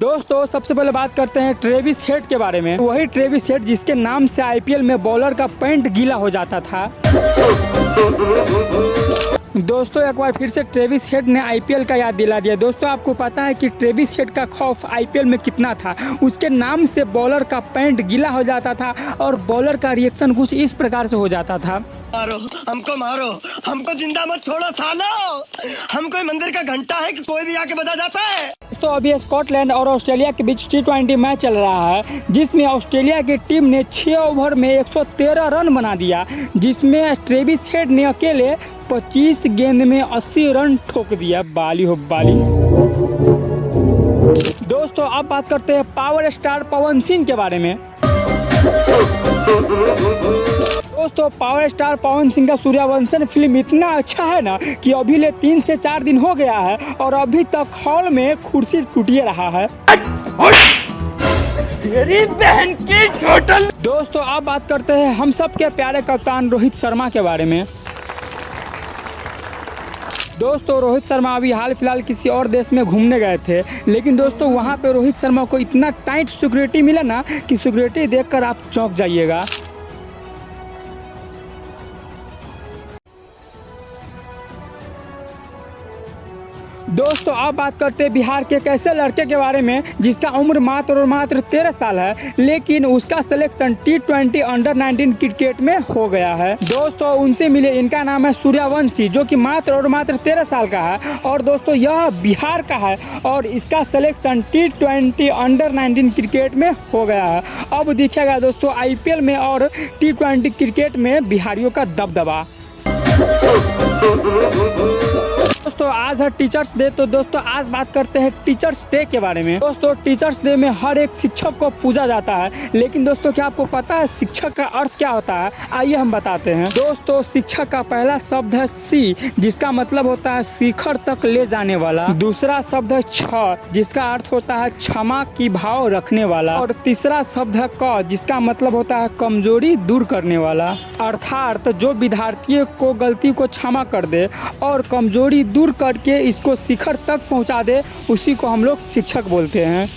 दोस्तों सबसे पहले बात करते हैं ट्रेविस हेड के बारे में। वही ट्रेविस हेड जिसके नाम से आईपीएल में बॉलर का पैंट गीला हो जाता था। दोस्तों एक बार फिर से ट्रेविस हेड ने आईपीएल का याद दिला दिया। दोस्तों आपको पता है कि ट्रेविस हेड का खौफ आईपीएल में कितना था। उसके नाम से बॉलर का पैंट गीला हो जाता था और बॉलर का रिएक्शन कुछ इस प्रकार से हो जाता था। मारो हमको जिंदा मत छोड़ो सालो, हम कोई मंदिर का घंटा है कि कोई भी आके बजा जाता है। तो अभी स्कॉटलैंड और ऑस्ट्रेलिया के बीच T20 मैच चल रहा है, जिसमें ऑस्ट्रेलिया की टीम ने 6 ओवर में 113 रन बना दिया, जिसमें ट्रेविस हेड ने अकेले 25 गेंद में 80 रन ठोक दिया। बाली हो बाली। दोस्तों अब बात करते हैं पावर स्टार पवन सिंह के बारे में। दोस्तों पावर स्टार पवन सिंह का सूर्यवंशम फिल्म इतना अच्छा है ना कि अभी ले 3 से 4 दिन हो गया है और अभी तक हॉल में कुर्सी टूटिए रहा है। तेरी बहन की छोटल। दोस्तों अब बात करते हैं हम सब के प्यारे कप्तान रोहित शर्मा के बारे में। दोस्तों रोहित शर्मा अभी हाल फिलहाल किसी और देश में घूमने गए थे, लेकिन दोस्तों वहां पे रोहित शर्मा को इतना टाइट सिक्योरिटी मिला ना कि सिक्योरिटी देखकर आप चौंक जाइएगा। दोस्तों अब बात करते हैं बिहार के एक ऐसे लड़के के बारे में जिसका उम्र मात्र और मात्र 13 साल है, लेकिन उसका सिलेक्शन T20 अंडर 19 क्रिकेट में हो गया है। दोस्तों उनसे मिले, इनका नाम है सूर्यवंशी, जो कि मात्र और मात्र 13 साल का है और दोस्तों यह बिहार का है और इसका सिलेक्शन T20 अंडर 19 क्रिकेट में हो गया है। अब दिखेगा दोस्तों आईपीएल में और T20 क्रिकेट में बिहारियों का दबदबा। दोस्तों आज है टीचर्स डे, तो दोस्तों आज बात करते हैं टीचर्स डे के बारे में। दोस्तों टीचर्स डे में हर एक शिक्षक को पूजा जाता है, लेकिन दोस्तों क्या आपको पता है शिक्षक का अर्थ क्या होता है? आइए हम बताते हैं। दोस्तों शिक्षक का पहला शब्द है सी, जिसका मतलब होता है शिखर तक ले जाने वाला। दूसरा शब्द है छ, जिसका अर्थ होता है क्षमा की भाव रखने वाला। और तीसरा शब्द है क, जिसका मतलब होता है कमजोरी दूर करने वाला। अर्थात जो विद्यार्थी को गलती को क्षमा कर दे और कमजोरी दूर करके इसको शिखर तक पहुंचा दे, उसी को हम लोग शिक्षक बोलते हैं।